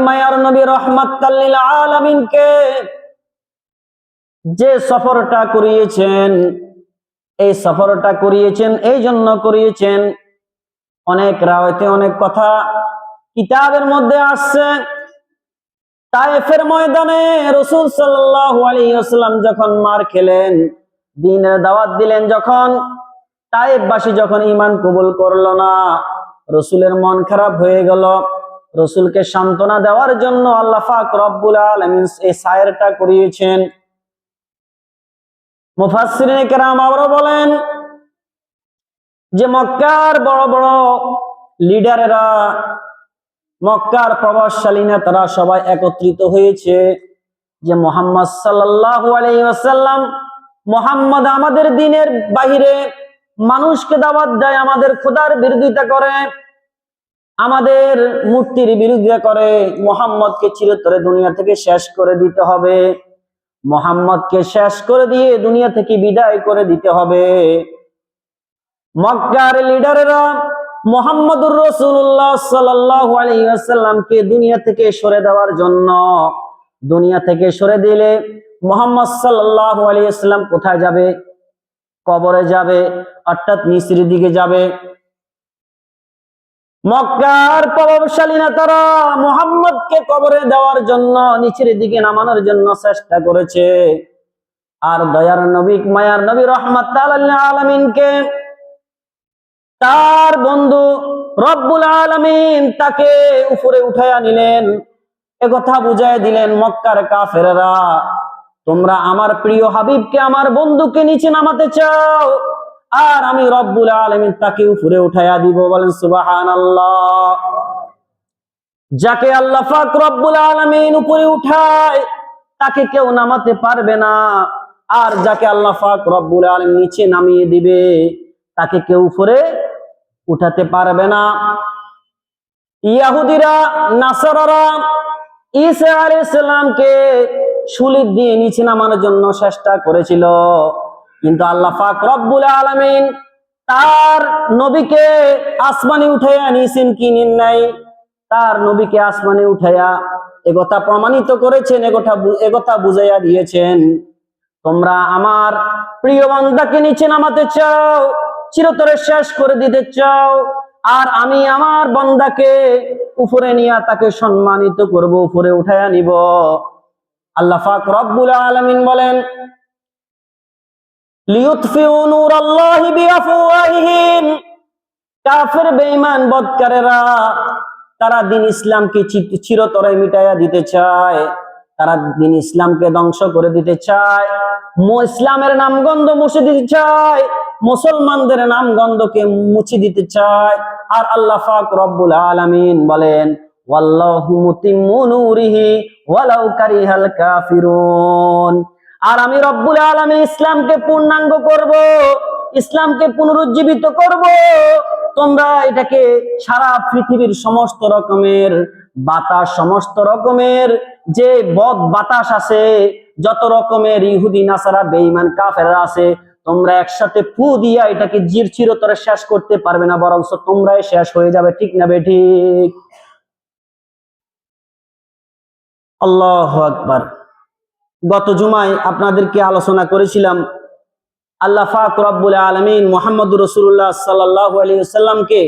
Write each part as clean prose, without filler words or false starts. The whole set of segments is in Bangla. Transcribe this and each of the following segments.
মায়ার নবী রাহমাতাল লিল আলামিনকে যে সফরটা করিয়েছেন, এই সফরটা করিয়েছেন এই জন্য করিয়েছেন, অনেক রাওয়ায়াতে অনেক কথা কিতাবের মধ্যে আসছে। তায়েফের ময়দানে রাসূল সাল্লাল্লাহু আলাইহি ওয়াসাল্লাম যখন মার খেলেন, দ্বীনের দাওয়াত দিলেন, যখন তায়েফবাসী যখন ঈমান কবুল করলো না, রাসূলের মন খারাপ হয়ে গেল। রাসূলকে সান্ত্বনা দেওয়ার জন্য আল্লাহ পাক রব্বুল আলামিন এই সায়রটা করিয়েছেন। মুফাসসিরিনে কেরাম আবারো বলেন যে মক্কার বড় বড় লিডারেরা, মক্কার প্রভাবশালী নেতারা সবাই একত্রিত হয়েছে যে মুহাম্মদ সাল্লাল্লাহু আলাইহি ওয়াসাল্লাম, মুহাম্মদ আমাদের দ্বীনের বাহিরে মানুষকে দাওয়াত দেয়, আমাদের খোদার বিরোধিতা করে, আমাদের মূর্তির বিরোধিতা করে। মুহাম্মদকে চিরতরে দুনিয়া থেকে শেষ করে দিতে হবে, মুহাম্মদকে শেষ করে দিয়ে দুনিয়া থেকে বিদায় করে দিতে হবে। মক্কার লিডারেরা মুহাম্মদুর রাসূলুল্লাহ সাল্লাল্লাহু আলাইহি ওয়াসাল্লামকে দুনিয়া থেকে সরে দেওয়ার জন্য, দুনিয়া থেকে সরে দিলে মুহাম্মদ সাল্লাল্লাহু আলাইহি ওয়াসাল্লাম কোথায় যাবে? কবরে যাবে, অর্থাৎ নিচের দিকে যাবে। মক্কার প্রভাবশালী নেতারা মুহাম্মদকে কবরে দেওয়ার জন্য, নিচের দিকে নামানোর জন্য চেষ্টা করেছে। আর দয়ার নবী, মায়ার নবী রাহমাতাল লিল আলামিনকে তার বন্ধু রব্বুল আলামিন তাকে উপরে উঠাইয়া নিলেন। একথা বুঝায় দিলেন মক্কার কাফেররা, তোমরা আমার প্রিয় হাবিবকে, আমার বন্ধুকে নিচে নামাতে চাও, আর আমি রব্বুল আলামিন তাকে উপরে উঠাইয়া দিব। বলেন সুবহানাল্লাহ। যাকে আল্লাহ পাক রব্বুল আলামিন উপরে উঠায় তাকে কেউ নামাতে পারবে না, আর যাকে আল্লাহ পাক রব্বুল আলামিন নিচে নামিয়ে দিবে তাকে কেউ উপরে উঠাতে পারবে না। ইহুদিরা, নাসারারা ঈসা আলাইহিস সালামকে শুলি দিয়ে নিচে নামানোর জন্য চেষ্টা করেছিল, কিন্তু আল্লাহ পাক রব্বুল আলামিন তার নবীকে আসমানে উঠাইয়া নিয়েছেন কি নিন নাই? তার নবীকে আসমানে উঠাইয়া একথা প্রমাণিত করেছেন, একথা বুঝাইয়া দিয়েছেন, তোমরা আমার প্রিয় বান্দাকে নিচে নামাতে চাও, চিরতরে শেষ করে দিতে চাও, আর আমি আমার বান্দাকে উপরে নিয়ে তাকে সম্মানিত করব, উপরে উঠাইয়া নিব। আল্লাহ পাক রব্বুল আলামিন বলেন লিইউতফিউ নূরাল্লাহি বিআফওয়াহিহিম, কাফের বেঈমান বদকারেরা তারা দ্বীন ইসলামকে চিরতরে মিটাইয়া দিতে চায়, তারা দ্বীন ইসলামকে ধ্বংস করে দিতে চায়, ইসলামের নামগন্ধ মুছে দিতে চায়, মুসলমানদের নামগন্ধকে মুছে দিতে চায়। আর আল্লাহ পাক রব্বুল আলামিন বলেন ওয়াল্লাহু মুতিম্মু নূরিহি ওয়ালাউ কারিহাল কাফিরুন, আর আমি রব্বুল আলামিন ইসলামকে পূর্ণাঙ্গ করব, ইসলামকে পুনরুজ্জীবিত করব। তোমরা এটাকে সারা পৃথিবীর সমস্ত রকমের বাতাস, সমস্ত রকমের যে বদ বাতাস আছে, যত রকমের ইহুদি নাসারা বেঈমান কাফেররা আছে, তোমরা একসাথে ফু দিয়া এটাকে চিরতরে শেষ করতে পারবে না, বরং তোমরাই শেষ হয়ে যাবে। ঠিক না বেঠিক? আল্লাহু আকবার। গত জুমায় আপনাদেরকে আলোচনা করেছিলাম আল্লাহ পাক রব্বুল আলামিন মুহাম্মদুর রাসূলুল্লাহ সাল্লাল্লাহু আলাইহি ওয়াসাল্লামকে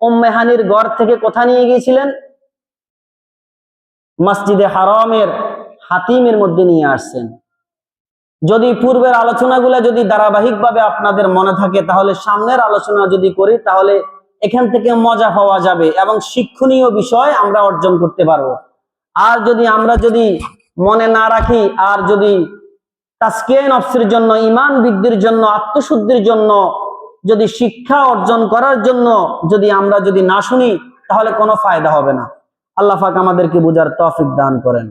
উম্মে হানির ঘর থেকে কোথায় নিয়ে গিয়েছিলেন? মসজিদে হারামের হাতিমের মধ্যে নিয়ে আসছেন। যদি পূর্বের আলোচনাগুলো যদি ধারাবাহিকভাবে আপনাদের মনে থাকে, তাহলে সামনের আলোচনা যদি করি তাহলে এখান থেকে মজা পাওয়া যাবে এবং শিক্ষণীয় বিষয় আমরা অর্জন করতে পারবো। আর যদি আমরা যদি মনে না রাখি, আর যদি তাজকিয়া নফসের জন্য, ঈমান বৃদ্ধির জন্য, আত্মশুদ্ধির জন্য, যদি শিক্ষা অর্জন করার জন্য যদি আমরা যদি না শুনি, তাহলে কোনো ফায়দা হবে না। আল্লাহ পাক আমাদেরকে বুঝার তৌফিক দান করেন।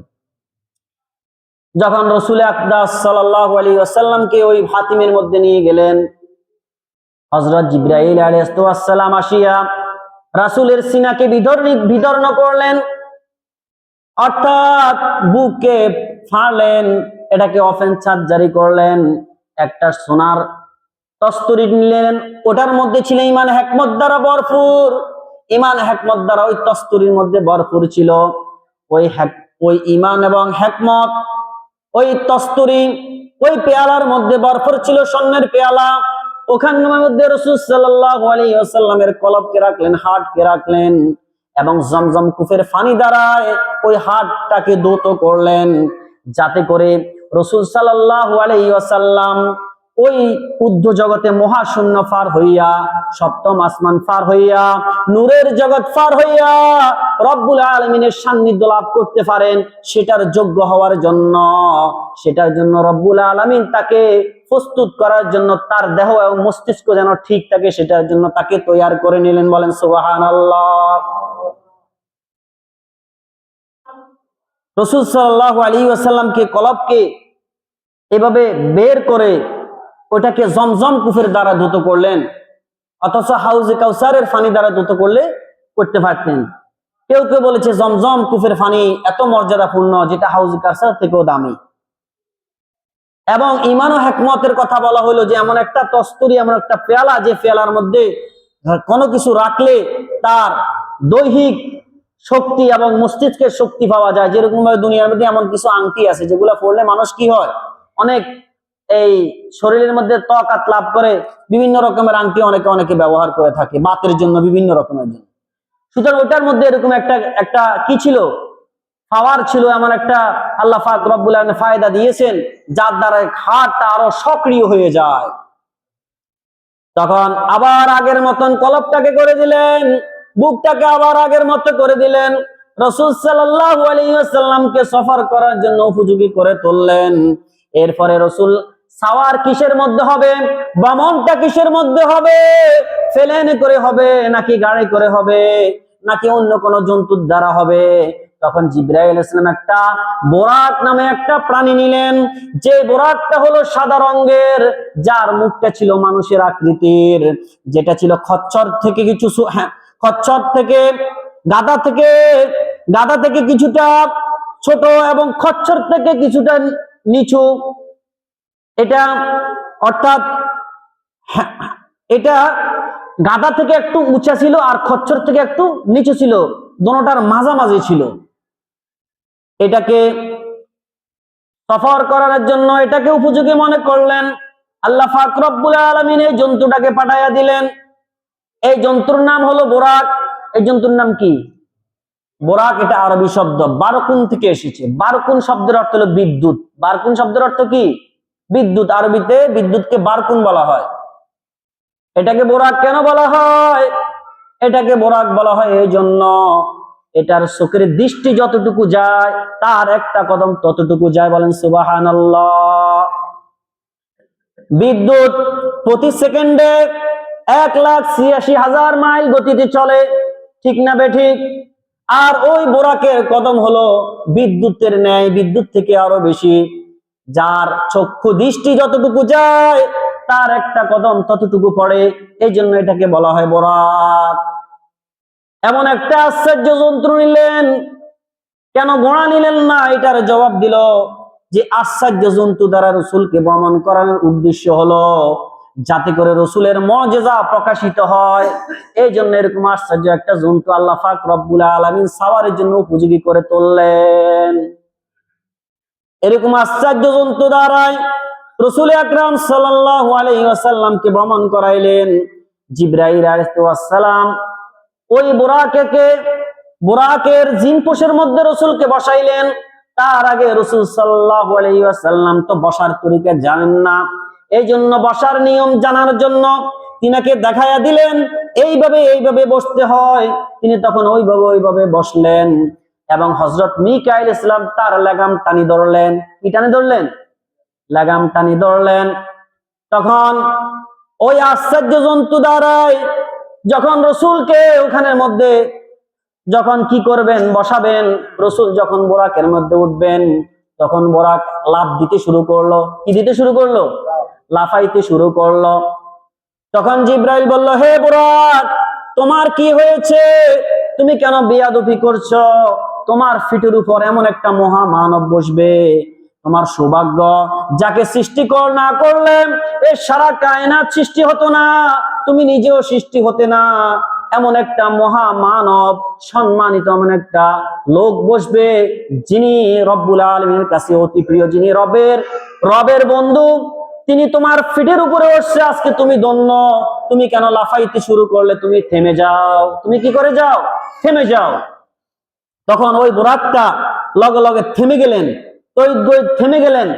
যখন রাসূল আকরাম সাল্লাল্লাহু আলাইহি ওয়াসাল্লামকে ওই হাতিমের মধ্যে নিয়ে গেলেন, হযরত জিবরাইল আলাইহিস সালাম আসিয়া রাসূলের সিনাকে বিদর্ণ করলেন, অর্থাৎ বুকে ফাড়লেন, এটাকে ওপেন সার্জারি করলেন। একটা সোনার তস্তরি নিলেন, ওটার মধ্যে ছিল ঈমান হিকমত দ্বারা ভরপুর, ঈমান হিকমত দ্বারা ওই তস্তরির মধ্যে ভরপুর ছিল। ওই ঈমান এবং হিকমত, ওই তস্তুরি, ওই পেয়ালার মধ্যে বরফর ছিল, স্বর্ণের পেয়ালা। ওখানের মধ্যে রাসূল সাল্লাল্লাহু আলাইহি ওয়াসাল্লামের কলবকে রাখলেন, হাড়কে রাখলেন, এবং জমজম কূপের পানি দ্বারায় ওই হাড়টাকে ধৌত করলেন, যাতে করে রাসূল সাল্লাল্লাহু আলাইহি ওয়াসাল্লাম ওই ঊর্ধ্ব জগতে মহাশূন্য পার হইয়া, সপ্তম আসমান পার হইয়া, নূরের জগৎ পার হইয়া রব্বুল আলামিনের সান্নিধ্য লাভ করতে পারেন। সেটার যোগ্য হওয়ার জন্য, সেটার জন্য রব্বুল আলামিন তাকে প্রস্তুত করার জন্য, তার দেহ এবং মস্তিষ্ক যেন ঠিক থাকে, সেটার জন্য তাকে তৈয়ার করে নিলেন। বলেন সুবহানাল্লাহ। রাসূল সাল্লাল্লাহু আলাইহি ওয়াসাল্লামকে কলবকে এভাবে বের করে ওটাকে জমজম কূপের দ্বারা ধৌত করলেন, অথচ হাউজে কাউসারের পানি দ্বারা ধৌত করতে পারতেন। কেউ কেউ বলেছে জমজম কূপের পানি এত মর্যাদাপূর্ণ যেটা হাউজে কাউসার থেকেও দামি। এবং ঈমান ও হিকমতের কথা বলা হলো যে এমন একটা তস্তুরি, এমন একটা পেয়ালা, যে পেয়ালার মধ্যে কোনো কিছু রাখলে তার দৈহিক শক্তি এবং মস্তিষ্কের শক্তি পাওয়া যায়। যেরকম ভাবে দুনিয়ার মধ্যে এমন কিছু আংটি আছে যেগুলো পড়লে মানুষ কি হয়, অনেক এই শরীরের মধ্যে তাকাত লাভ করে। বিভিন্ন রকমের আংটি অনেকে ব্যবহার করে থাকে বাতের জন্য, বিভিন্ন রকমের জন্য। সুতরাং ওটার মধ্যে এরকম একটা কি ছিল, পাওয়ার ছিল, এমন একটা আল্লাহ পাক রব্বুল আলামিন ফায়দা দিয়েছেন, যার দ্বারা হাড়টা আরো সক্রিয় হয়ে যায়। তখন আবার আগের মতন কলবটাকে করে দিলেন, বুকটাকে আবার আগের মতো করে দিলেন। রাসূল সাল্লাল্লাহু আলাইহি ওয়াসাল্লামকে সফর করার জন্য উপযোগী করে তুললেন। এরপরে রাসূল সাওয়ার কিসের মধ্যে হবে, বামনটা কিসের মধ্যে হবে, ফেলেন করে হবে নাকি গাড়ি করে হবে নাকি অন্য কোন জন্তুর দ্বারা হবে? তখন জিবরাইল আলাইহিস সালাম একটা বোরাক নামে একটা প্রাণী নিলেন, যে বোরাকটা হলো সাদা রঙের, যার মুখটা ছিল মানুষের আকৃতির, যেটা ছিল খচ্চর থেকে কিছু, খচ্চর থেকে গাধা থেকে কিছুটা ছোট এবং খচ্চর থেকে কিছুটা নিচু। এটা অর্থাৎ এটা গাধা থেকে একটু উঁচা ছিল আর খচ্চর থেকে একটু নিচু ছিল, দোনোটার মাঝামাঝি ছিল। এটাকে সফর করার জন্য এটাকে উপযোগী মনে করলেন। আল্লাহ পাক রব্বুল আলামিন এই জন্তুটাকে পাঠাইয়া দিলেন। এই জন্তুর নাম হলো বোরাক। এই জন্তুর নাম কি? বোরাক। এটা আরবি শব্দ, বারকুন থেকে এসেছে। বারকুন শব্দের অর্থ হলো বিদ্যুৎ। বারকুন শব্দের অর্থ কি? বিদ্যুৎ। আরবিতে বিদ্যুৎকে বারকুন বলা হয়। এটাকে বোরাক কেন বলা হয়? এটাকে বোরাক বলা হয় এই জন্য, এটার চোখের দৃষ্টি যতটুকু যায় তার একটা কদম ততটুকু যায়। বলেন সুবহানাল্লাহ। বিদ্যুৎ প্রতি সেকেন্ডে 1,86,000 মাইল গতিতে চলে, ঠিক না বেঠিক? আর ওই বোরাকের কদম হলো বিদ্যুতের ন্যায়, বিদ্যুৎ থেকে আরো বেশি। যার চক্ষু দৃষ্টি যতটুকু যায় তার একটা কদম ততটুকু পড়ে, এই জন্য এটাকে বলা হয় বোরাক। এমন একটা আশ্চর্য যন্ত্র নিলেন, কেন ঘোড়া নিলেন না? এটার জবাব দিল যে আশ্চর্য জন্তু দ্বারা রসুলকে ভ্রমণ করানোর উদ্দেশ্য হলো যাতে করে রসুলের মুজিজা প্রকাশিত হয়। এই জন্য এরকম আশ্চর্য একটা জন্তু আল্লাহ পাক রব্বুল আলামিন সাওয়ারের জন্য উপযোগী করে তুললেন। এরকম আশ্চর্য জন্তু দ্বারাই রাসূল আকরাম সাল্লাল্লাহু আলাইহি ওয়াসাল্লামকে ভ্রমণ করাইলেন। জিবরাইল আলাইহিস সালাম ওই বোরাকের জিনপোষের মধ্যে রসুলকে বসাইলেন। তার আগে রাসূল সাল্লাল্লাহু আলাইহি ওয়াসাল্লাম তো বসার তরিকা জানেন না, এই জন্য বসার নিয়ম জানার জন্য তিনাকে দেখাইয়া দিলেন এইভাবে বসতে হয়। তিনি তখন ওইভাবে বসলেন এবং হযরত মিকাইল ইসলাম তার লাগাম টানি ধরলেন। কি টানি ধরলেন? লাগাম টানি ধরলেন। তখন ওই আশ্চর্য জন্তু দ্বারাই যখন রসুলকে ওখানের মধ্যে যখন কি করবেন, বসাবেন, রসুল যখন বোরাকের মধ্যে উঠবেন তখন বোরাক লাফ দিতে শুরু করলো। কি দিতে শুরু করলো? লাফাইতে শুরু করলো। তখন জিবরাইল বলল, হে বোরাক, তোমার কি হয়েছে? তুমি কেন বেয়াদবি করছো? তোমার ফিটের উপর এমন একটা মহামানব বসবে, তোমার সৌভাগ্য, যাকে সৃষ্টি না করলে এই সারা কায়নাত সৃষ্টি হতো না, তুমি নিজেও সৃষ্টি হতে না। এমন একটা মহামানব, সম্মানিত এমন একটা লোক বসবে যিনি রব্বুল আলামিনের কাছে অতি প্রিয়, যিনি রবের বন্ধু, তিনি তোমার ফিটের উপরে বসছে। আজকে তুমি ধন্য, তুমি কেন লাফাইতে শুরু করলে? তুমি থেমে যাও। তুমি কি করে যাও? থেমে যাও। তখন ওই বুরাকটা লগে লগে থেমে গেলেন, থেমে গেলেন।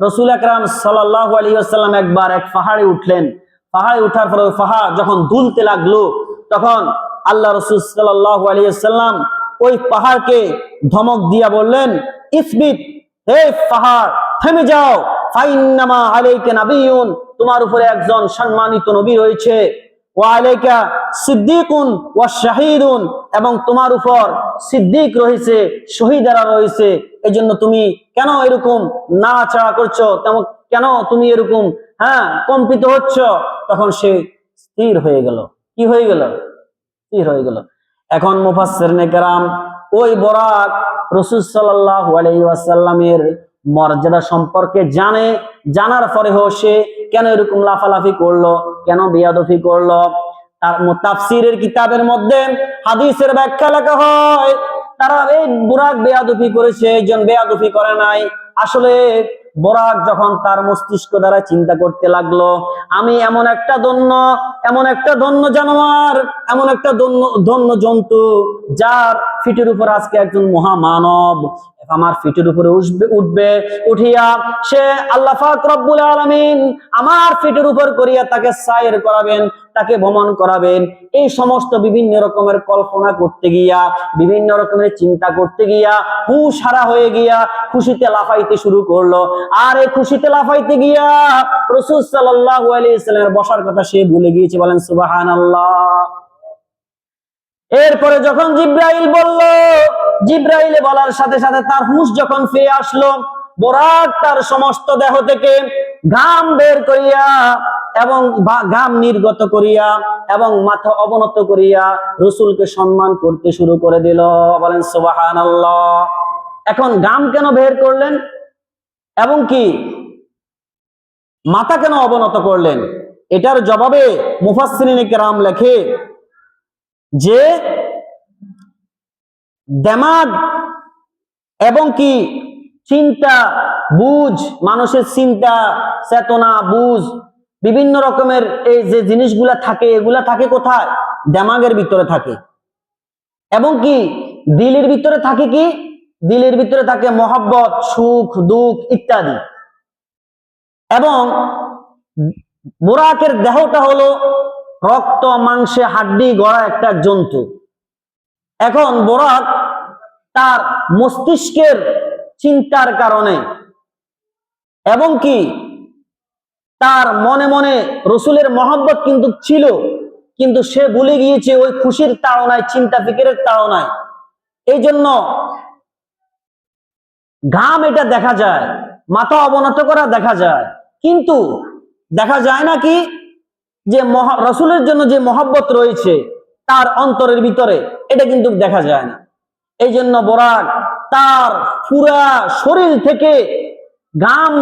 রাসূল আকরাম সাল্লাল্লাহু আলাইহি ওয়াসাল্লাম একবার এক পাহাড়ে উঠলেন। পাহাড়ে উঠার পরে ওই পাহাড় যখন দুলতে লাগলো, তখন আল্লাহ রাসূল সাল্লাল্লাহু আলাইহি ওয়াসাল্লাম ওই পাহাড়কে ধমক দিয়া বললেন, ইসবিত, হে পাহাড় থেমে যাও, ফাইন্নামা আলাইকা নাবিয়্যুন, তোমার উপরে একজন সম্মানিত নবী রয়েছে, ওয়া আলাইকা সিদ্দীকুন ওয়া শাহীদুন, এবং তোমার উপর সিদ্দিক রয়েছে, শহীদেরা রয়েছে। এজন্য তুমি কেন এরকম নাড়াচাড়া করছো? তেমন কেন তুমি এরকম কম্পিত হচ্ছ? তখন সে স্থির হয়ে গেল। কি হয়ে গেল? স্থির হয়ে গেল। এখন মুফাসসিরিনে কেরাম ওই বরাক রাসূল সাল্লাল্লাহু আলাইহি ওয়াসাল্লামের মর্যাদা সম্পর্কে জানার পরেও সে কেন এরকম লাফালাফি করলো, কেন বেয়াদবি করলো? তার তাফসীরের কিতাবের মধ্যে হাদিসের ব্যাখ্যা লেখা হয়, তারা এই বুরাক বেয়াদবি করেছে, একজন বেয়াদবি করে নাই। আসলে বরাক যখন তার মস্তিষ্ক দ্বারা চিন্তা করতে লাগলো, আমি এমন একটা ধন্য জানোয়ার, এমন একটা ধন্য জন্তু, যার ফিটের উপর আজকে একজন মহামানব আমার ফিটের উপরে উঠবে, উঠিয়া সে আল্লাহ পাক রব্বুল আলামিন আমার ফিটের উপর করিয়া তাকে সায়ের করাবেন, তাকে ভ্রমণ করাবেন। এই সমস্ত বিভিন্ন রকমের কল্পনা করতে গিয়া, বিভিন্ন রকমের চিন্তা করতে গিয়া হুঁশ হারা হয়ে গিয়া খুশিতে লাফাইতে শুরু করলো। আর এই খুশিতে লাফাইতে গিয়া রাসূল সাল্লাল্লাহু আলাইহি ওয়াসাল্লামের বসার কথা সে ভুলে গিয়েছে। বলেন সুবহানাল্লাহ। এরপরে যখন জিব্রাইল বলার সাথে সাথে তার হুঁশ যখন ফিরে আসলো, বরাক তার সমস্ত দেহ থেকে ঘাম বের করিয়া এবং ঘাম নির্গত করিয়া এবং মাথা অবনত করিয়া রাসূলকে সম্মান করতে শুরু করে দিল। বলেন সুবহানাল্লাহ। এখন ঘাম কেন বের করলেন এবং কি মাথা কেন অবনত করলেন? এটার জবাবে মুফাসসিরিনে কেরাম লেখে যে দিমাগ এবং কি চিন্তা বুঝ, মানুষের চিন্তা চেতনা বুঝ, বিভিন্ন রকমের এই যে জিনিসগুলা থাকে, এগুলা থাকে কোথায়? দিমাগের ভিতরে থাকে। এবং কি দিলের ভিতরে থাকে কি? দিলের ভিতরে থাকে মহব্বত, সুখ দুঃখ ইত্যাদি। এবং বুরাকের দেহটা হলো রক্ত মাংসে হাড্ডি গড়া একটা জন্তু। এখন বুরাক তার মস্তিষ্কের চিন্তার কারণে এবং কি তার মনে মনে রসুলের মহব্বত কিন্তু ছিল, কিন্তু সে ভুলে গিয়েছে ওই খুশির তাড়নায়, চিন্তা ফিকিরের তাড়নায়। এই জন্য ঘাম এটা দেখা যায়, মাথা অবনত করা দেখা যায়, কিন্তু দেখা যায় না কি যে রসুলের জন্য যে মহব্বত রয়েছে তার অন্তরের ভিতরে, এটা কিন্তু দেখা যায় না। এই জন্য বরাক তার পুরা শরীর থেকে ঘাম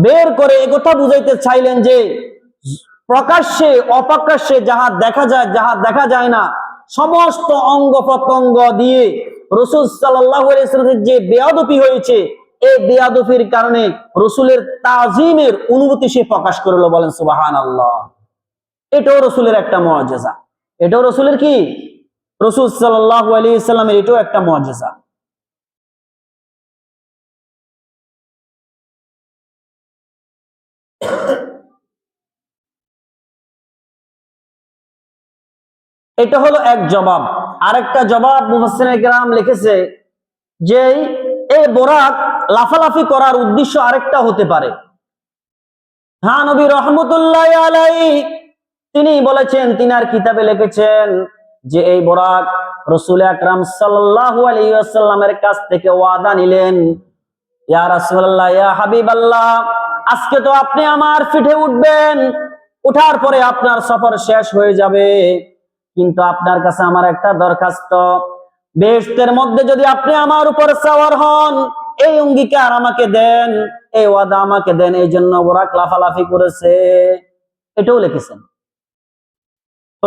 বের করে একথা বুঝাইতে চাইলেন যে প্রকাশ্যে অপ্রকাশ্যে যাহা দেখা যায়, যাহা দেখা যায় না, সমস্ত অঙ্গ প্রত্যঙ্গ দিয়ে রাসূল সাল্লাল্লাহু আলাইহি ওয়াসাল্লামের যে বেয়াদবি হয়েছে, এই বেয়াদবির কারণে রাসূলের তাজিমের অনুভূতি সে প্রকাশ করলো। বলেন সুবহানাল্লাহ। এটাও রাসূলের একটা মুআজিজা। এটাও রাসূলের কি? রাসূল সাল্লাল্লাহু আলাইহি ওয়াসাল্লামের এটাও একটা মুআজিজা। এটা হলো এক জবাব। আরেকটা জবাব মুফাসসিরিনে কেরাম লিখেছে যে এই বরাক লাফালাফি করার উদ্দেশ্য আরেকটা হতে পারে। হ্যাঁ, নবী রহমতুল্লাহ আলাইহি তিনি বলেছেন, তিনার কিতাবে লিখেছেন যে এই বরাক রাসূল আকরাম সাল্লাল্লাহু আলাইহি ওয়াসাল্লামের কাছ থেকে ওয়াদা নিলেন, ইয়া রাসূলুল্লাহ, ইয়া হাবিবাল্লাহ, আজকে তো আপনি আমার পিঠে উঠবেন, উঠার পরে আপনার সফর শেষ হয়ে যাবে, কিন্তু আপনার কাছে আমার একটা দরখাস্ত, বেহেশতের মধ্যে যদি আপনি আমার উপর সওয়ার হন, এই অঙ্গীকার আমাকে দেন, এই ওয়াদা আমাকে দেন। এই জন্য বরাক লাফালাফি করেছে। এটাও লিখেছেন।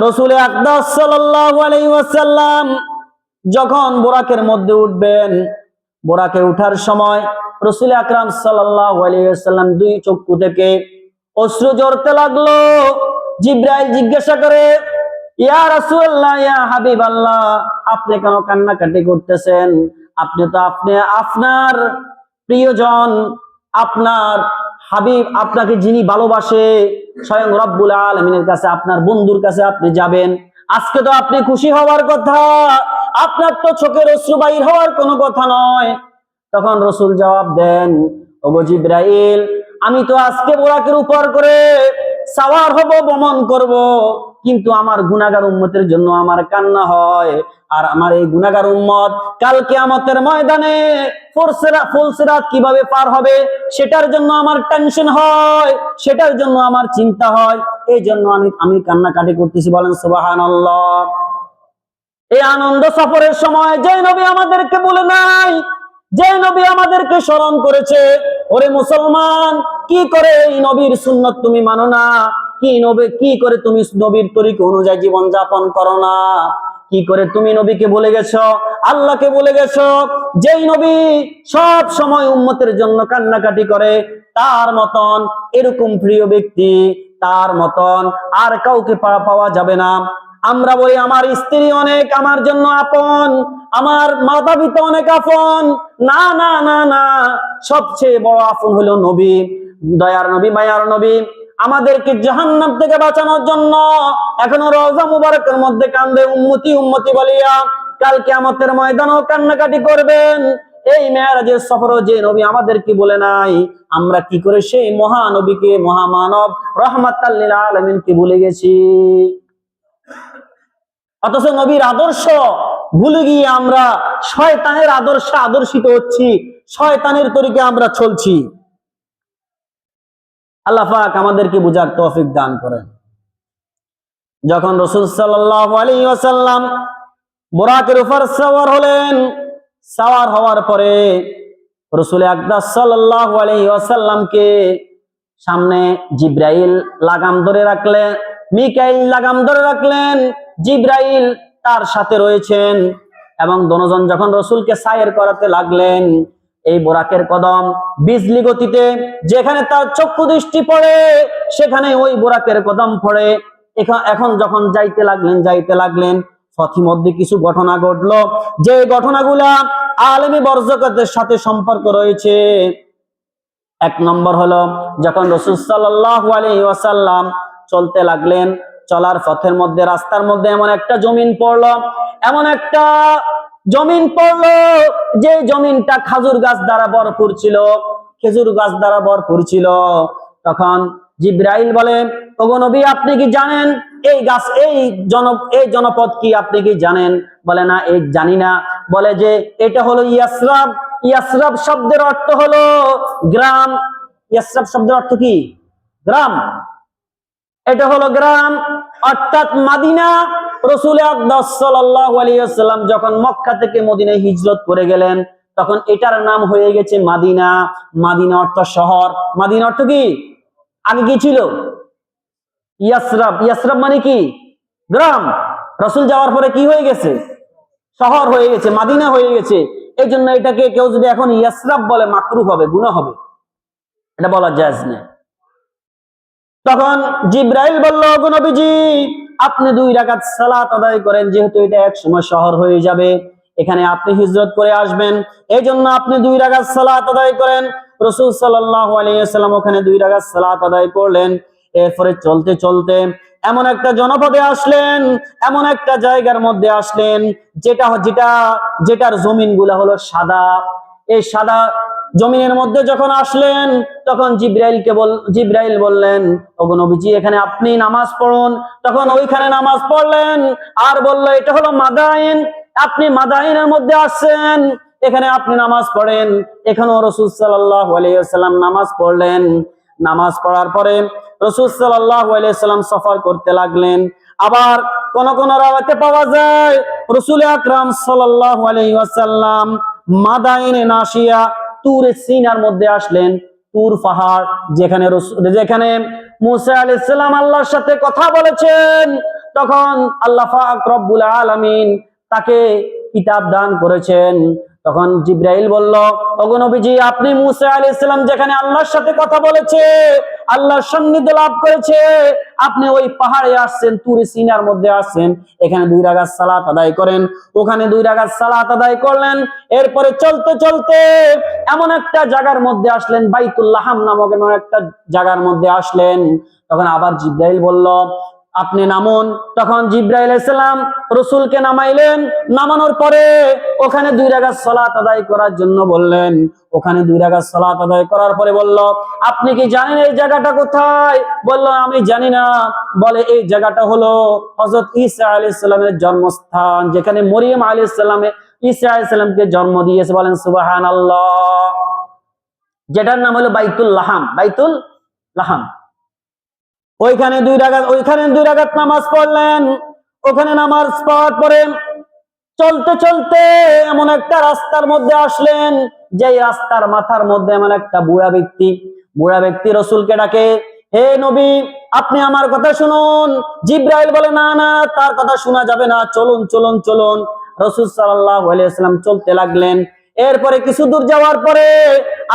রাসূল আকরাম সাল্লাল্লাহু আলাইহি ওয়াসাল্লাম যখন বোরাকের মধ্যে উঠবেন, বোরাকে উঠার সময় রাসূল আকরাম সাল্লাল্লাহু আলাইহি ওয়াসাল্লাম দুই চক্ষু থেকে অশ্রু ঝরতে লাগলো। জিবরাইল জিজ্ঞাসা করে, ইয়া রাসূলুল্লাহ, ইয়া হাবিবাল্লাহ, আপনি কেন কান্নাকাটি করতেছেন? আপনি তো আপনার প্রিয়জন, আপনার হাবিব, আপনাকে যিনি ভালোবাসে, স্বয়ং রব্বুল আলামিনের কাছে, আপনার বন্ধুর কাছে আপনি যাবেন। আজকে তো আপনি খুশি হওয়ার কথা, আপনার তো চোখের অশ্রু বাইর হওয়ার কোনো কথা নয়। তখন রাসূল জবাব দেন, ওগো জিবরাইল, আমি তো আজকে বোরাকের উপর করে সাওয়ার হব, ভ্রমণ করব, কিন্তু আমার গুনাহগার উম্মতের জন্য আমার কান্না হয়। আর আমার এই গুনাহগার উম্মত কাল কিয়ামতের ময়দানে ফুলসিরাত কিভাবে পার হবে সেটার জন্য আমার টেনশন হয়, সেটার জন্য আমার চিন্তা হয়। এই জন্য আমি কান্নাকাটি করতেছি। বলেন সুবহানাল্লাহ। এই আনন্দ সফরের সময় যে নবী আমাদেরকে বলে নাই, যে নবী আমাদেরকে স্মরণ করেছে, ওরে মুসলমান, কি করে এই নবীর সুন্নত তুমি মানো না? কি করে তুমি নবীর তরিকা অনুযায়ী জীবন যাপন করো না? কি করে তুমি নবীকে ভুলে গেছো, আল্লাহকে ভুলে গেছো? যেই নবী সব সময় উম্মতের জন্য কান্নাকাটি করে, তার মতন এরকম প্রিয় ব্যক্তি, তার মতন আর কাউকে পাওয়া যাবে না। আমরা বলি আমার স্ত্রী অনেক আমার জন্য আপন, আমার মাতা পিতা অনেক আপন। না না না না, সবচেয়ে বড় আপন হলো নবী, দয়ার নবী, মায়ার নবী। আমাদেরকে জাহান্নাম থেকে বাঁচানোর জন্য এখনো রওজা মুবারকের মধ্যে কান্দে উম্মতি উম্মতি বলিয়া। কাল কিয়ামতের ময়দানেও কান্নাকাটি করবেন। এই মেরাজের সফরও যে নবী আমাদেরকে বলে নাই, আমরা কি করে সেই মহানবীকে, মহামানব রাহমাতাল লিল আলামিনকে ভুলে গেছি? অথচ নবীর আদর্শ ভুলে গিয়ে আমরা শয়তানের আদর্শে আদর্শিত হচ্ছি, শয়তানের তরিকে আমরা চলছি। আল্লাহ পাক আমাদেরকে বুঝার তৌফিক দান করেন। যখন রাসূল সাল্লাল্লাহু আলাইহি ওয়াসাল্লাম বুরাকের উপর সওয়ার হলেন, সওয়ার হওয়ার পরে রাসূল আকরাম সাল্লাল্লাহু আলাইহি ওয়াসাল্লামকে সামনে জিবরাইল লাগাম ধরে রাখলেন, মিকাইল লাগাম ধরে রাখলেন, জিবরাইল তার সাথে রয়েছেন। এবং দনজন যখন রাসূলকে সায়ের করাতে লাগলেন, এই বোরাকের কদম বিজলি গতিতে যেখানে তার চক্ষু দৃষ্টি পড়ে, সেখানে ওই বোরাকের কদম পড়ে। এখন যখন যাইতে লাগলেন, পথিমধ্যে কিছু ঘটনা ঘটলো, যে ঘটনাগুলা আলেমী বরকতের সাথে সম্পর্ক রয়েছে। এক নম্বর হলো, যখন রাসূল সাল্লাল্লাহু আলাইহি ওয়াসাল্লাম চলতে লাগলেন, চলার পথের মধ্যে, রাস্তার মধ্যে এমন একটা জমিন পড়লো, এমন একটা জমিন পড়লো যে জমিনটা খেজুর গাছ দ্বারা ভরপুর ছিল, খেজুর গাছ দ্বারা ভরপুর ছিল। তখন জিবরাইল বলে, ওগো নবী, আপনি কি জানেন এই গাছ, এই জনপদ কি আপনি কি জানেন? বলে, না, এই জানি না। বলে যে এটা হলো ইয়াসরাব। ইয়াসরাব শব্দের অর্থ হলো গ্রাম। ইয়াসরাব শব্দের অর্থ কি? গ্রাম। এটা হলো গ্রাম, অর্থাৎ মাদিনা। রাসূল আকরাম সাল্লাল্লাহু আলাইহি ওয়াসাল্লাম যখন মক্কা থেকে মদিনায় হিজরত করে গেলেন, তখন এটার নাম হয়ে গেছে মাদিনা। মাদিনা অর্থ শহর। মাদিনা অর্থ কি? আগে কি ছিল? ইয়াসরাব। ইয়াসরাব মানে কি? গ্রাম। রাসূল যাওয়ার পরে কি হয়ে গেছে? শহর হয়ে গেছে, মাদিনা হয়ে গেছে। এই জন্য এটাকে কেউ যদি এখন ইয়াসরাব বলে, মাকরুহ হবে, গুনাহ হবে, এটা বলা জায়েজ নেই। তখন জিবরাইল বলল, ওগো নবীজি, আপনি 2 রাকাত সালাত আদায় করেন, যেহেতু এটা এক সময় শহর হয়ে যাবে, এখানে আপনি হিজরত করে আসবেন, এই জন্য আপনি 2 রাকাত সালাত আদায় করেন। রাসূল সাল্লাল্লাহু আলাইহি ওয়াসাল্লাম ওখানে 2 রাকাত সালাত আদায় করলেন। এরপরে চলতে চলতে এমন একটা জনপদে আসলেন, এমন একটা জায়গার মধ্যে আসলেন যেটার জমিনগুলা হলো সাদা। এই সাদা জমিনের মধ্যে যখন আসলেন, তখন জিবরাইল বললেন, ওগো নবীজি, এখানে আপনি নামাজ পড়ুন। তখন ওইখানে নামাজ পড়লেন, আর বললো, এটা হলো মাদাইন, আপনি মাদাইনের মধ্যে আসছেন, এখানে আপনি নামাজ পড়েন। এখানেও রাসূল সাল্লাল্লাহু আলাইহি ওয়াসাল্লাম নামাজ পড়লেন। নামাজ পড়ার পরে রাসূল সাল্লাল্লাহু আলাইহি ওয়াসাল্লাম সফর করতে লাগলেন। আবার কোন কোন রাওয়াতে পাওয়া যায়, রাসূল আকরাম সাল্লাল্লাহু আলাইহি ওয়াসাল্লাম মাদাইনে নাসিয়া তুরে সিনার মধ্যে আসলেন। তুর পাহাড়, যেখানে মুসা আলাইহিস সালাম আল্লাহর সাথে কথা বলেছেন, তখন আল্লাহ পাক রব্বুল আলামিন তাকে কিতাব দান করেছেন। তখন জিব্রাইল বলল, ওগো নবীজি, আপনি মুসা আলাইহিস সালাম যেখানে আল্লাহর সাথে কথা বলেছে, আল্লাহর সান্নিধ্য লাভ করেছে, আপনি ওই পাহাড়ে আসছেন, তুর সিনার মধ্যে আসছেন, এখানে 2 রাকাত সালাত আদায় করেন। ওখানে 2 রাকাত সালাত আদায় করলেন। এরপরে চলতে চলতে এমন একটা জায়গার মধ্যে আসলেন, বাইতুল লাহাম নামক এমন একটা জায়গার মধ্যে আসলেন। তখন আবার জিব্রাইল বলল, আপনি নামুন। তখন জিব্রাইল আলাইহিস সালাম রাসূলকে নামাইলেন। নামানোর পরে ওখানে 2 রাকাত সালাত আদায় করার জন্য বললেন। ওখানে 2 রাকাত সালাত আদায় করার পরে বলল, আপনি কি জানেন এই জায়গাটা কোথায়? বলল, আমি জানি না। বলে, এই জায়গাটা হলো হযরত ঈসা আলাইহিস সালামের জন্মস্থান, যেখানে মরিয়ম আলাইহিস সালামে ঈসা আলাইহিস সালামকে জন্ম দিয়েছে। বলেন সুবহানাল্লাহ। যেটার নাম হলো বাইতুল লাহাম। বাইতুল লাহাম। ওইখানে 2 রাকাত নামাজ পড়লেন। ওখানে নামাজ পড়ার পরে চলতে চলতে এমন একটা রাস্তার মধ্যে আসলেন, যে রাস্তার মাথার মধ্যে এমন একটা বুড়া ব্যক্তি রাসূলকে ডাকে, হে নবী, আপনি আমার কথা শুনুন। জিব্রাইল বলে, না না, তার কথা শোনা যাবে না, চলুন চলুন চলুন। রাসূল সাল্লাল্লাহু আলাইহি ওয়াসাল্লাম চলতে লাগলেন। এরপরে কিছু দূর যাওয়ার পরে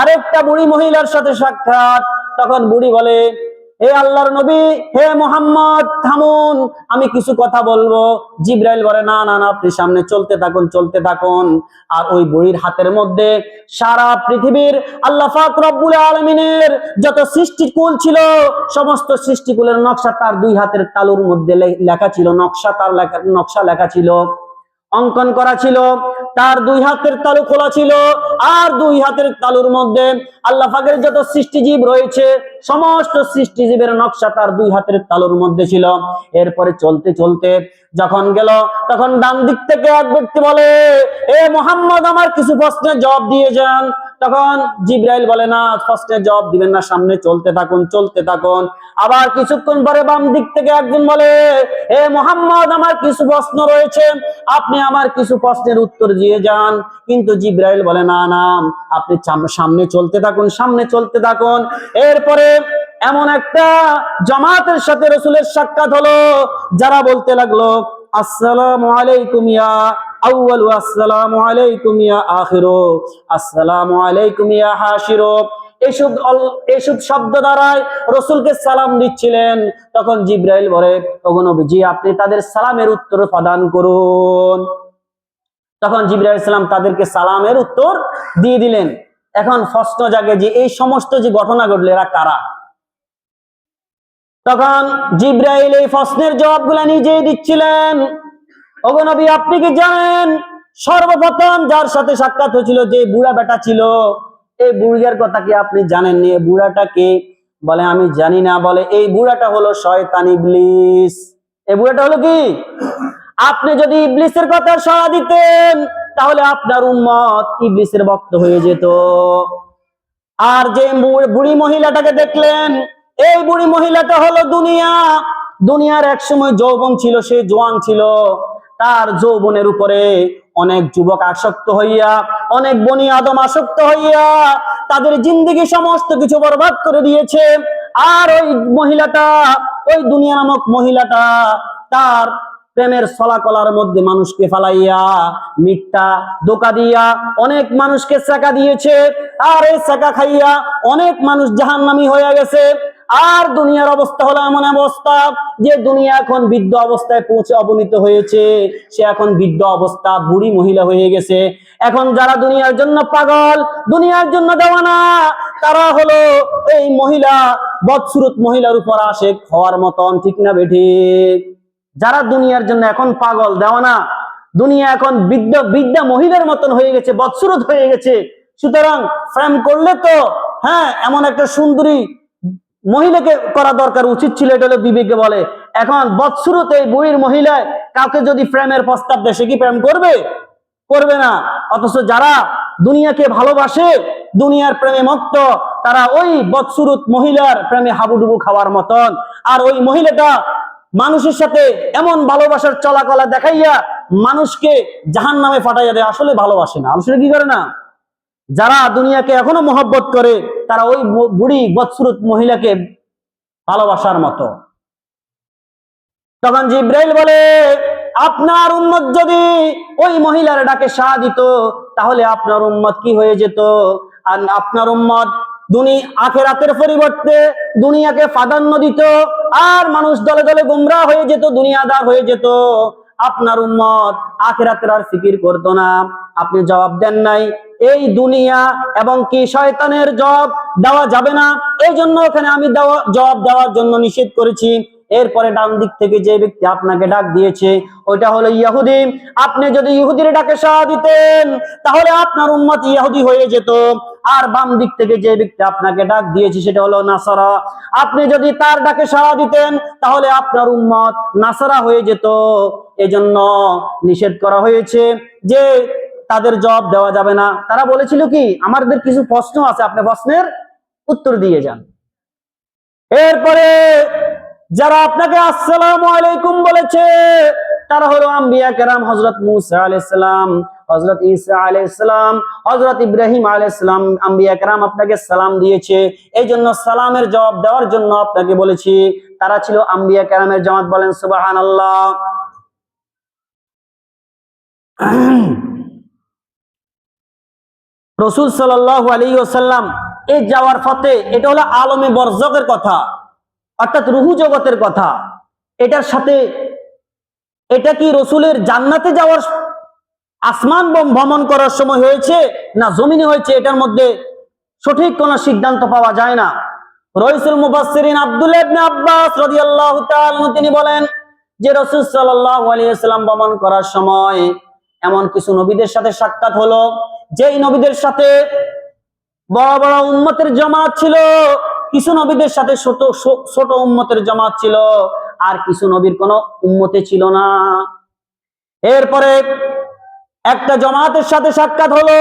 আরেকটা বুড়ি মহিলার সাথে সাক্ষাৎ। তখন বুড়ি বলে, হে আল্লাহর নবী, হে মুহাম্মদ, থামুন, আমি কিছু কথা বলবো। জিব্রাইল বলে, না না না, আপনি সামনে চলতে থাকুন, চলতে থাকুন। আর ওই বুড়ির হাতের মধ্যে সারা পৃথিবীর আল্লাহ পাক রব্বুল আলামিনের যত সৃষ্টিকুল ছিল, সমস্ত সৃষ্টিকুলের নকশা তার 2 হাতের তালুর মধ্যে লেখা ছিল। নকশা লেখা ছিল, অঙ্কন করা ছিল। তার 2 হাতের তালু খোলা ছিল, আর 2 হাতের তালুর মধ্যে আল্লাহ পাকের যত সৃষ্টিজীব রয়েছে, সমস্ত সৃষ্টিজীবের নকশা তার 2 হাতের তালুর মধ্যে ছিল। এরপরে চলতে চলতে যখন গেল, তখন ডান দিক থেকে এক ব্যক্তি বলে, এ মুহাম্মদ, আমার কিছু প্রশ্নের জবাব দিয়ে যান। তখন জিব্রাইল বলে, না, প্রশ্নের জবাব দিবেন না, সামনে চলতে থাকুন, চলতে থাকুন। আবার কিছুক্ষণ পরে বাম দিক থেকে একজন বলে, হে মুহাম্মদ, আমার কিছু প্রশ্ন রয়েছে, আপনি আমার কিছু প্রশ্নের উত্তর দিয়ে যান। কিন্তু জিব্রাইল বলে, না না, আপনি সামনে চলতে থাকুন, সামনে চলতে থাকুন। এরপরে এমন একটা জামাতের সাথে রাসূলের সাক্ষাৎ হলো, যারা বলতে লাগলো, আসসালামু আলাইকুম ইয়া আউয়ালু, আসসালামু আলাইকুম ইয়া আখিরু, আসসালামু আলাইকুম ইয়া হাশিরু। এইসব শব্দ দ্বারাই রাসূলকে সালাম দিচ্ছিলেন। তখন জিব্রাইল বলে, ওগো নবীজি, আপনি তাদের সালামের উত্তর প্রদান করুন। তখন জিবরাইল আলাইহিস সালাম তাদেরকে সালামের উত্তর দিয়ে দিলেন। এখন প্রশ্ন জাগে যে এই সমস্ত যে ঘটনা ঘটলো, এরা কারা? তখন জিবরাইল এই প্রশ্নের জবাবগুলা নিজেই দিচ্ছিলেন। ওগো নবী, আপনি কি জানেন সর্বপ্রথম যার সাথে সাক্ষাৎ হয়েছিল, যে বুড়া বেটা ছিল, এই বুড়িয়ার কথা কি আপনি জানেননি? এই বুড়াটা কে? বলে, আমি জানি না। বলে, এই বুড়াটা হলো শয়তান ইবলিস। এই বুড়াটা হলো কি? আপনি যদি ইবলিসের কথা সাড়া দিতেন, তাহলে আপনার উম্মত ইবলিসের ভক্ত হয়ে যেত। আর যে বুড়ি মহিলাটাকে দেখলেন, এই বুড়ি মহিলাটা হলো দুনিয়ার এক সময় যৌবন ছিল, সে জোয়ান ছিল। তার যৌবনের উপরে অনেক যুবক আসক্ত হইয়া, অনেক বনি আদম আসক্ত হইয়া তাদের জিন্দেগি সমস্ত কিছু বরবাদ করে দিয়েছে। আর ওই মহিলাটা, ওই দুনিয়া নামক মহিলাটা, তার প্রেমের ছলাকলার মধ্যে মানুষকে ফালাইয়া, মিথ্যা ধোঁকা দিয়া অনেক মানুষকে চাকা দিয়েছে। আর এই চাকা খাইয়া অনেক মানুষ জাহান্নামী হয়ে গেছে। আর দুনিয়ার অবস্থা হলো এমন অবস্থা যে দুনিয়া এখন বৃদ্ধ অবস্থায় পৌঁছে অবনীত হয়েছে। সে এখন বৃদ্ধ অবস্থা, বুড়ি মহিলা হয়ে গেছে। এখন যারা দুনিয়ার জন্য পাগল, দুনিয়ার জন্য দেওয়ানা, তারা হলো এই মহিলা, বদসুরত মহিলার উপর আশিক হওয়ার মতন। ঠিক না বেঠিক? যারা দুনিয়ার জন্য এখন পাগল, দেওয়ানা, দুনিয়া এখন বৃদ্ধা মহিলার মতন হয়ে গেছে, বদসুরত হয়ে গেছে। সুতরাং প্রেম করলে তো হ্যাঁ, এমন একটা সুন্দরী মহিলাকে করা দরকার, উচিত ছিল, এটা হলো বিবেকে বলে। এখন বদসুরত এই বুড়ির মহিলায় কাউকে যদি প্রেমের প্রস্তাব দেয়, সে কি প্রেম করবে? করবে না। অথচ যারা দুনিয়াকে ভালোবাসে, দুনিয়ার প্রেমে মত্ত, তারা ওই বদসুরত মহিলার প্রেমে হাবুডুবু খাওয়ার মতন। আর ওই মহিলাটা মানুষের সাথে এমন ভালোবাসার চলাকলা দেখাইয়া মানুষকে জাহান্নামে ফাটাইয়া দেয়। আসলে ভালোবাসে না, আসলে কি করে না। যারা দুনিয়াকে এখনো মহব্বত করে, তারা ওই বুড়ি বদসুরত মহিলাকে ভালোবাসার মতো। তখন জিব্রাইল বলে, আপনার উম্মত যদি ওই মহিলার ডাকে সাড়া দিত তাহলে আপনার উম্মত কি হয়ে যেত? আর আপনার উম্মত আখিরাতের পরিবর্তে দুনিয়াকে প্রাধান্য দিত, আর মানুষ দলে দলে গোমরাহ হয়ে যেত, দুনিয়াদার হয়ে যেত। আপনার উম্মত আখিরাতের আর ফিকির করতো না। আপনি জবাব দেন নাই, এই দুনিয়া এবং কি শয়তানের জবাব দেওয়া যাবে না, এই জন্য ওখানে আমি জবাব দেওয়ার জন্য নিষেধ করেছি। এরপরে ডান দিক থেকে যে ব্যক্তি আপনাকে ডাক দিয়েছে ওইটা হলো ইহুদি। আপনি যদি ইহুদির ডাকে সাড়া দিতেন তাহলে আপনার উম্মত ইহুদি হয়ে যেত। আর বাম দিক থেকে যে ব্যক্তি আপনাকে ডাক দিয়েছে সেটা হলো নাসারা। আপনি যদি তার ডাকে সাড়া দিতেন তাহলে আপনার উম্মত নাসারা হয়ে যেত। এজন্য নিষেধ করা হয়েছে যে তাদের জবাব দেওয়া যাবে না। তারা বলেছিল কি, আমাদের কিছু প্রশ্ন আছে, আপনি প্রশ্নের উত্তর দিয়ে যান। এরপরে যারা আপনাকে আসসালামু আলাইকুম বলেছে তারা হলো আম্বিয়া কেরাম, হযরত মূসা আলাইহিস সালাম, হযরত ঈসা আলাইহিস সালাম, হযরত ইব্রাহিম আলাইহিস সালাম। আম্বিয়া কেরাম আপনাকে সালাম দিয়েছে, এই জন্য সালামের জবাব দেওয়ার জন্য আপনাকে বলেছি। তারা ছিল আম্বিয়া কেরামের জামাত। বলেন সুবহানাল্লাহ। রাসূল সাল্লাল্লাহু আলাইহি ওয়াসাল্লাম এই যাওয়ার পথে, এটা হলো আলমে বরজখের কথা, অর্থাৎ রুহু জগতের কথা। এটার সাথে এটা কি রসুলের জান্নাতে যাওয়ার আসমান ভ্রমণ করার সময় হয়েছে না জমিনে হয়েছে, এটার মধ্যে সঠিক কোনো সিদ্ধান্ত পাওয়া যায় না। রাইসুল মুফাসসিরিন আব্দুল্লাহ ইবনে আব্বাস রাদিয়াল্লাহু তাআলা তিনি বলেন যে রাসূল সাল্লাল্লাহু আলাইহি ওয়াসাল্লাম ভ্রমণ করার সময় এমন কিছু নবীদের সাথে সাক্ষাৎ হলো, যেই নবীদের সাথে বড় বড় উম্মতের জামাত ছিল, কিছু নবীদের সাথে ছোট ছোট উম্মতের জামাত ছিল, আর কিছু নবীর কোনো উম্মতে ছিল না। এরপরে একটা জামাতের সাথে সাক্ষাৎ হলো,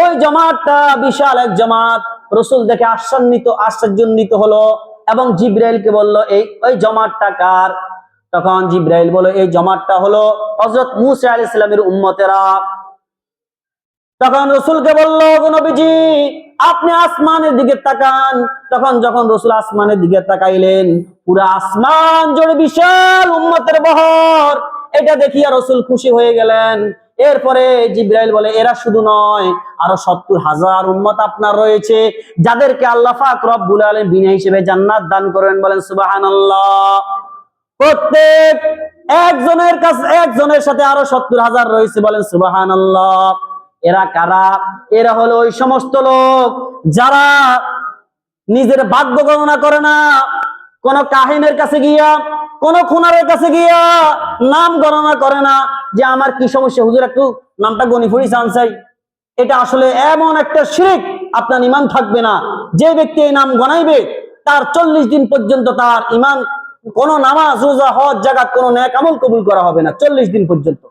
ওই জামাতটা বিশাল এক জামাত। রাসূল দেখে আশ্চর্যান্বিত হলো এবং জিবরাইলকে বলল, ওই জামাতটা কার? তখন জিবরাইল বলল, এই জামাতটা হলো হযরত মূসা আলাইহিস সালামের উম্মতেরা। তখন রাসূলকে বলল, নবীজি আপনি আসমানের দিকে তাকান। তখন যখন রাসূল আসমানের দিকে তাকাইলেন, পুরো আসমান জুড়ে বিশাল উম্মতের বহর। এটা দেখিয়া রাসূল খুশি হয়ে গেলেন। এরপরে জিবরাইল বলে, এরা শুধু নয়, আরো ৭০,০০০ উম্মত আপনার রয়েছে, যাদেরকে আল্লাহ পাক রব্বুল আলামিন বিনা হিসেবে জান্নাত দান করেন। বলেন সুবহানাল্লাহ। প্রত্যেক একজনের সাথে আরো ৭০,০০০ রয়েছে। বলেন সুবহানাল্লাহ। এরা কারা? এরা হলো ওই সমস্ত লোক যারা নিজের ভাগ্য গণনা করে না, কোন কাহিনের কাছে গিয়া, কোন খুনারের কাছে গিয়া নাম গণনা করে না যে আমার কি সমস্যা, হুজুর একটু নামটা গনি ফুড়ি চান চাই। এটা আসলে এমন একটা শিরক, আপনার ঈমান থাকবে না। যে ব্যক্তি এই নাম গণাইবে তার 40 দিন পর্যন্ত তার ঈমান, কোন নামাজ রোজা হজ জাকাত কোন নেক আমল কবুল করা হবে না 40 দিন পর্যন্ত।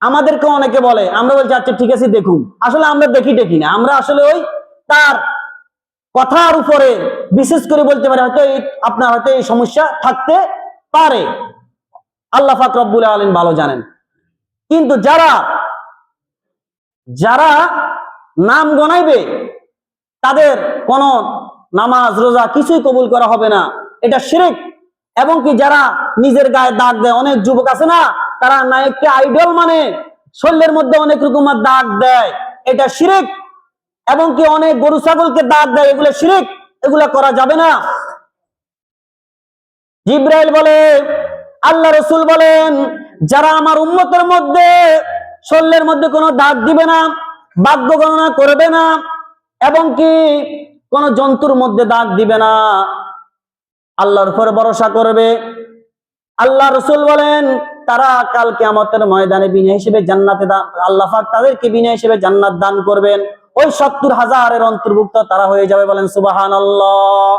আমাদেরকে অনেকে বলে, আমরা বলছি আচ্ছা ঠিক আছে দেখুন, আসলে আমরা দেখি না, আমরা আসলে ওই তার কথার উপরে বিশেষ করে বলতে পারি হয়তো আপনার হয়তো এই সমস্যা থাকতে পারে, আল্লাহ পাক রব্বুল আলামিন ভালো জানেন। কিন্তু যারা নাম গনাইবে তাদের কোন নামাজ রোজা কিছুই কবুল করা হবে না, এটা শিরক। এবং কি যারা নিজের গায়ে দাগ দেয়, অনেক যুবক আছে না, তারা নায়ককে আইডল মানে শরীরের মধ্যে অনেক রকমের দাগ দেয়, এটা শিরক। এবং কি অনেক গরু ছাগলকে দাগ দেয়, এগুলো শিরক, এগুলা করা যাবে না। জিবরাইল বলে, আল্লাহ রাসূল বলেন, যারা আমার উম্মতের মধ্যে শরীরের মধ্যে কোনো দাগ দিবে না, ভাগ্য গণনা করবে না, এবং কি কোন জন্তুর মধ্যে দাগ দিবে না, আল্লাহর উপর ভরসা করবে, আল্লাহ রাসূল বলেন তারা কাল কিয়ামতের ময়দানে বিনা হিসেবে জান্নাতে আল্লাহ পাক তাদেরকে বিনা হিসেবে জান্নাত দান করবেন। ওই ৭০,০০০-এর অন্তর্ভুক্ত তারা হয়ে যাবে। বলেন সুবহানাল্লাহ।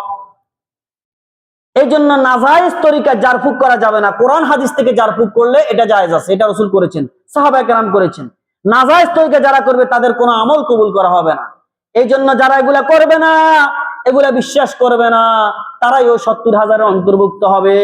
এই জন্য নাজায়েজ তরিকা জারফুক করা যাবে না। কোরআন হাদিস থেকে জারফুক করলে এটা জায়েজ আছে, এটা রাসূল করেছেন, সাহাবায়ে কেরাম করেছেন। নাজায়েজ তরিকা যারা করবে তাদের কোনো আমল কবুল করা হবে না। এই জন্য যারা এগুলা করবে না, এগুলা বিশ্বাস করবে না, তারাই ওই ৭০,০০০-এর অন্তর্ভুক্ত হবে।